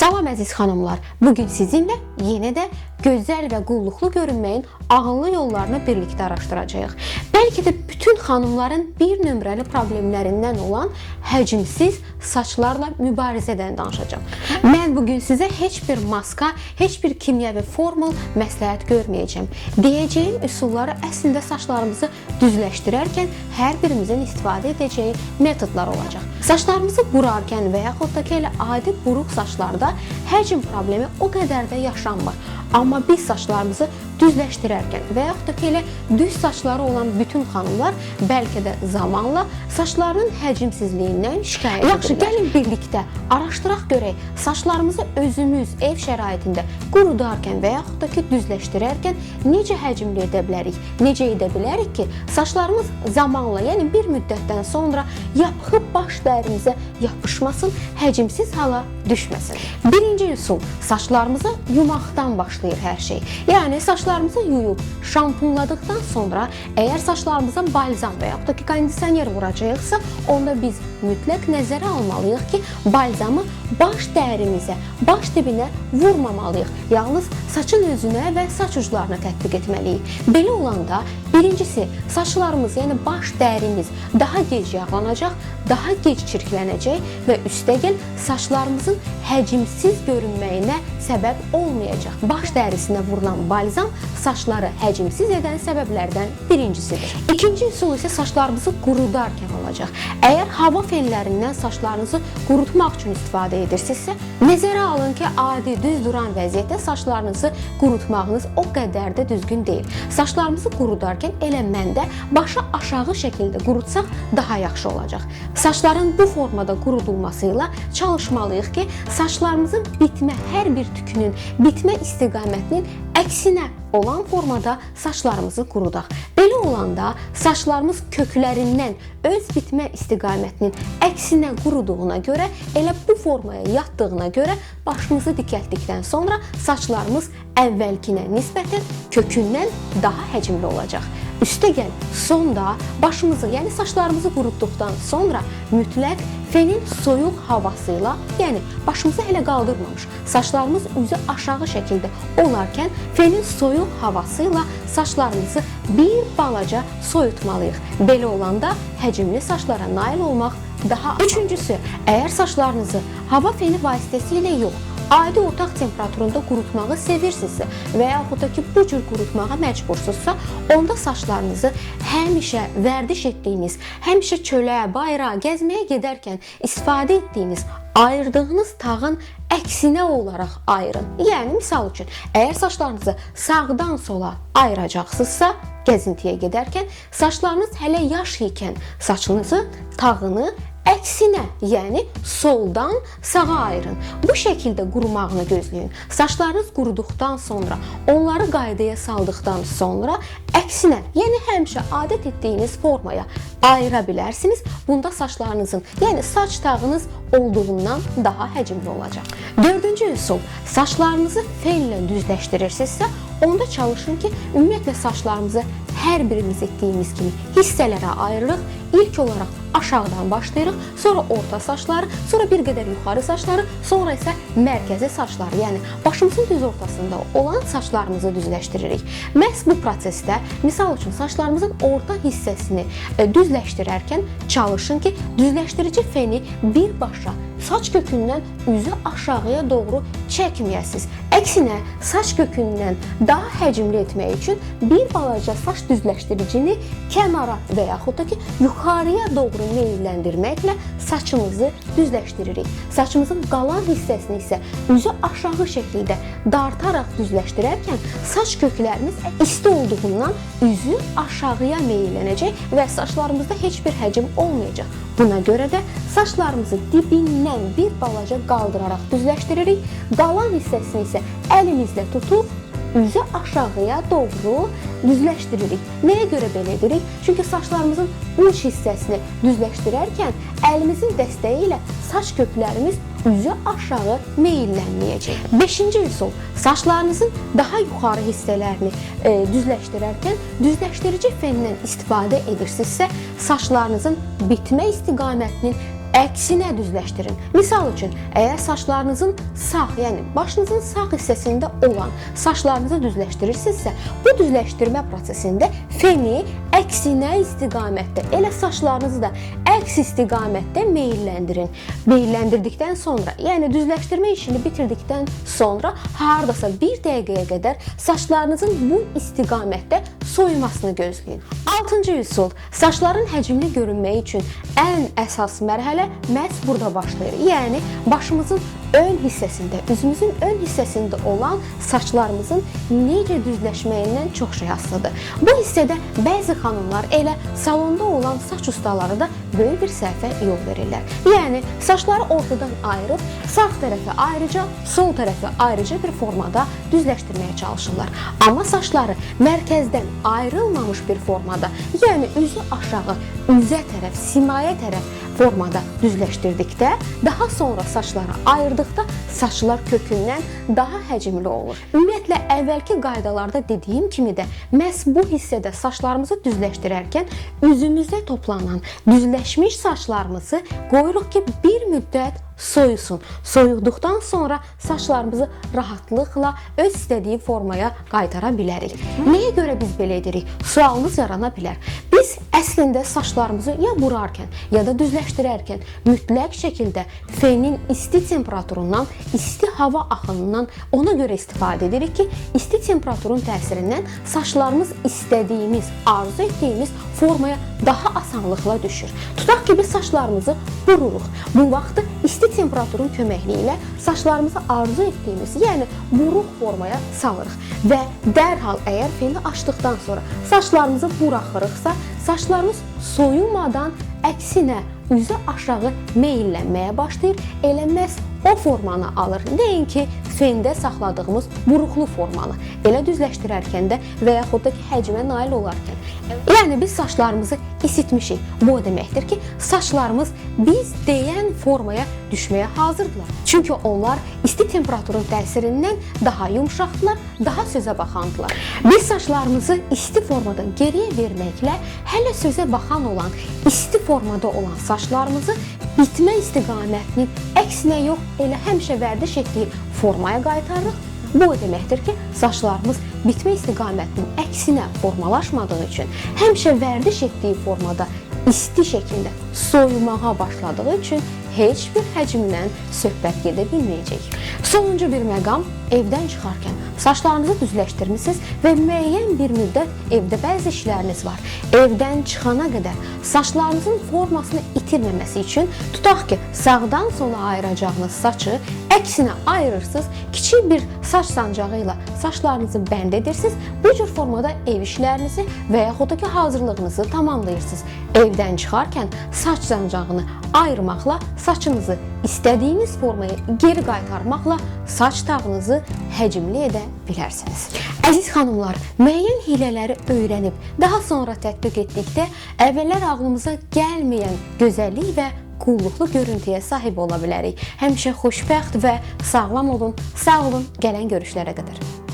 Salam əziz xanımlar, bugün sizinle yine de gözəl və qulluqlu görünməyin ağıllı yollarını birlikte araşdıracağıq. Belki de bütün xanımların bir nömrəli problemlərindən olan həcimsiz saçlarla mübarizədən danışacağım. Mən bugün sizə heç bir maska, heç bir kimyəvi formul məsləhət görməyəcəm. Deyəcəyim üsulları əslində saçlarımızı düzləşdirərkən hər birimizin istifadə edəcəyi metodlar olacaq. Saçlarımızı qurarkən və yaxud da ki, elə adi buruq saçlarda həcm problemi o qədər də yaşanmır. Amma biz saçlarımızı düzləşdirərkən və yaxud da ki, elə düz saçları olan bütün xanımlar bəlkə də zamanla saçlarının həcimsizliyindən şikayət edirlər. Yaxşı, gəlin birlikdə araşdıraq görək, saçlarımızı özümüz ev şəraitində qurudarkən və yaxud da ki, düzləşdirərkən necə həcmli edə bilərik? Necə edə bilərik ki, saçlarımız zamanla, yəni bir müddətdən sonra yapışıb baş dərimizə yapışmasın, həcimsiz hala düşməsin. Birinci üsul, saçlarımızı yumaqdan başlayır hər şey. Yəni saçlarımızı yuyub şampunladıqdan sonra əgər saçlarımıza balzam və yaxud da ki, kondisioner vuracağıqsa, onda biz mütləq nəzərə almalıyıq ki, balzamı baş dərimizə, baş dibinə vurmamalıyıq. Yalnız saçın özünə və saç uclarına tətbiq etməliyik. Belə olanda birincisi, saçlarımız, yəni baş dərimiz daha gec yağlanacaq, daha gec çirklənəcək və üstəgəl saçlarımızın həcimsiz görünməyinə səbəb olmayacaq. Baş dərisinə vurulan balzam saçları həcimsiz edən səbəblərdən birincisidir. İkinci üsul isə saçlarımızı qurudarkən olacaq. Əgər hava fenlərindən saçlarınızı qurutmaq üçün istifadə edirsinizsə, nəzərə alın ki, adi düz duran vəziyyətdə saçlarınızı qurutmağınız o qədər də düzgün deyil. Saçlarımızı qurudarkən elə məndə başı aşağı şəkildə qurutsaq daha yaxşı olacaq. Saçların bu formada qurudulmasıyla çalışmalıyıq ki, saçlarımızın bitmə, hər bir tükünün bitmə istiqamətinin əksinə olan formada saçlarımızı qurudaq. Belə olanda saçlarımız köklərindən öz bitmə istiqamətinin əksinə quruduğuna görə, elə bu formaya yatdığına görə başımızı dikəltdikdən sonra saçlarımız əvvəlkinə nisbətən kökündən daha həcmli olacaq. Üstəgəl, sonda başımızı, yəni saçlarımızı qurutduqdan sonra mütləq fenin soyuq havasıyla, yəni başımızı hələ qaldırmamış, saçlarımız üzü aşağı şəkildə olarkən fenin soyuq havasıyla saçlarımızı bir balaca soyutmalıyıq. Belə olanda həcmli saçlara nail olmaq daha. Üçüncüsü, əgər saçlarınızı hava feni vasitəsilə yox, adi otaq temperaturunda qurutmağı sevirsinizsə və yaxud da ki, bu cür qurutmağa məcbursunuzsa, onda saçlarınızı həmişə vərdiş etdiyiniz, həmişə çölə, bayrağa, gəzməyə gedərkən istifadə etdiyiniz, ayırdığınız tağın əksinə olaraq ayırın. Yəni, misal üçün, əgər saçlarınızı sağdan sola ayıracaqsınızsa, gəzintiyə gedərkən, saçlarınız hələ yaş ikən saçınızı, tağını əksinə, yəni soldan sağa ayırın. Bu şəkildə qurumağını gözləyin. Saçlarınız quruduqdan sonra, onları qaydaya saldıqdan sonra əksinə, yəni həmişə adət etdiyiniz formaya ayıra bilərsiniz. Bunda saçlarınızın, yəni saç tağınız olduğundan daha həcmli olacaq. Dördüncü üsul, saçlarınızı fenlə düzləşdirirsinizsə, onda çalışın ki, ümumiyyətlə saçlarımızı hər birimiz etdiyimiz kimi hissələrə ayırırıq. İlk olaraq aşağıdan başlayırıq, sonra orta saçları, sonra bir qədər yuxarı saçları, sonra isə mərkəzi saçları, yəni başımızın düz ortasında olan saçlarımızı düzləşdiririk. Məhz bu prosesdə, misal üçün saçlarımızın orta hissəsini düzləşdirərkən çalışın ki, düzləşdirici feni birbaşa saç kökündən üzü aşağıya doğru çəkməyəsiniz. Əksinə, saç kökündən daha həcmli etmək üçün bir balaca saç düzləşdiricini kənara və yaxud da ki, yuxarıya doğru meylləndirməklə saçımızı düzləşdiririk. Saçımızın qalan hissəsini isə üzü aşağı şəkildə dartaraq düzləşdirərkən saç köklərimiz isti olduğundan üzü aşağıya meyllənəcək və saçlarımızda heç bir həcm olmayacaq. Buna görə də saçlarımızı dibindən bir balaca qaldıraraq düzləşdiririk. Qalan hissəsini isə əlimizlə tutub üzü aşağıya doğru düzləşdiririk. Nəyə görə belə edirik? Çünki saçlarımızın uc hissəsini düzləşdirərkən əlimizin dəstəyi ilə saç köklərimiz üzü aşağı meyllənməyəcək. Beşinci üsul, saçlarınızın daha yuxarı hissələrini düzləşdirərkən düzləşdirici fenindən istifadə edirsinizsə, saçlarınızın bitmə istiqamətinin əksinə düzləşdirin. Misal üçün, əgər saçlarınızın sağ, yəni başınızın sağ hissəsində olan saçlarınızı düzləşdirirsinizsə, bu düzləşdirmə prosesində feni əksinə istiqamətdə, elə saçlarınızı da əks istiqamətdə meylləndirin. Meylləndirdikdən sonra, yəni düzləşdirmə işini bitirdikdən sonra hardasa 1 dəqiqəyə qədər saçlarınızın bu istiqamətdə soyumasını gözləyin. 6-cı üsul, saçların həcmli görünməyi üçün ən əsas mərhələ məhz burada başlayır. Yəni, başımızın ön hissəsində, üzümüzün ön hissəsində olan saçlarımızın necə düzləşməyindən çox şey asılıdır. Bu hissədə bəzi xanımlar elə salonda olan saç ustaları da böyük bir səhvə yol verirlər. Yəni, saçları ortadan ayırıb, sağ tərəfi ayrıca, sol tərəfi ayrıca bir formada düzləşdirməyə çalışırlar. Amma saçları mərkəzdən ayrılmamış bir formada, yəni üzü aşağı, üzə tərəf, simaya tərəf formada düzləşdirdikdə, daha sonra saçları ayırdıqda saçlar kökündən daha həcmli olur. Ümumiyyətlə, əvvəlki qaydalarda dediyim kimi də məhz bu hissədə saçlarımızı düzləşdirərkən üzümüzdə toplanan düzləşmiş saçlarımızı qoyuruq ki, bir müddət soyusun. Soyuduqdan sonra saçlarımızı rahatlıqla öz istədiyi formaya qaytara bilərik. Nəyə görə biz belə edirik? Sualınız yarana bilər. Biz əslində saçlarımızı ya burarkən, ya da düzləşdirərkən mütləq şəkildə fenin isti temperaturundan, isti hava axınından ona görə istifadə edirik ki, isti temperaturun təsirindən saçlarımız istədiyimiz, arzu etdiyimiz formaya daha asanlıqla düşür. Tutaq ki, biz saçlarımızı bururuq. Bu vaxtı isti temperaturun köməkliyi ilə saçlarımızı arzu etdiyimiz, yəni buruq formaya salırıq və dərhal əgər feni açdıqdan sonra saçlarımızı buraxırıqsa, saçlarımız soyumadan əksinə üzə aşağı meyllənməyə başlayır, elə məhz o formanı alır. Nəinki fendə saxladığımız buruqlu formanı, elə düzləşdirərkən də və yaxud da ki, həcmə nail olarkən. Yəni, biz saçlarımızı isitmişik. Bu o deməkdir ki, saçlarımız biz deyən formaya düşməyə hazırdılar. Çünki onlar isti temperaturun təsirindən daha yumşaqdılar, daha sözə baxandılar. Biz saçlarımızı isti formadan geriyə verməklə hələ sözə baxan olan, isti formada olan saçlarımızı bitmə istiqamətinin əksinə yox, elə həmişə vərdiş etdiyi formaya qaytarırıq. Bu o deməkdir ki, saçlarımız bitmə istiqamətinin əksinə formalaşmadığı üçün həmişə vərdiş etdiyi formada isti şəkildə soyumağa başladığı üçün heç bir həcmdən söhbət gedə bilməyəcək. Sonuncu bir məqam, evdən çıxarkən saçlarınızı düzləşdirmisiniz və müəyyən bir müddət evdə bəzi işləriniz var. Evdən çıxana qədər saçlarınızın formasını itirməməsi üçün tutaq ki, sağdan sola ayıracağınız saçı əksinə ayırırsınız, kiçik bir saç sancağı ilə saçlarınızı bənd edirsiniz, bu cür formada ev işlərinizi və yaxud da ki, hazırlığınızı tamamlayırsınız. Evdən çıxarkən saç sancağını ayırmaqla saçınızı istədiyiniz formaya geri qaytarmaqla saç tağınızı həcmli edə bilərsiniz. Əziz xanımlar, müəyyən hilələri öyrənib, daha sonra tətbiq etdikdə əvvəllər ağlımıza gəlməyən gözəllik və qulluqlu görüntüyə sahib ola bilərik. Həmişə xoşbəxt və sağlam olun, sağ olun, gələn görüşlərə qədər.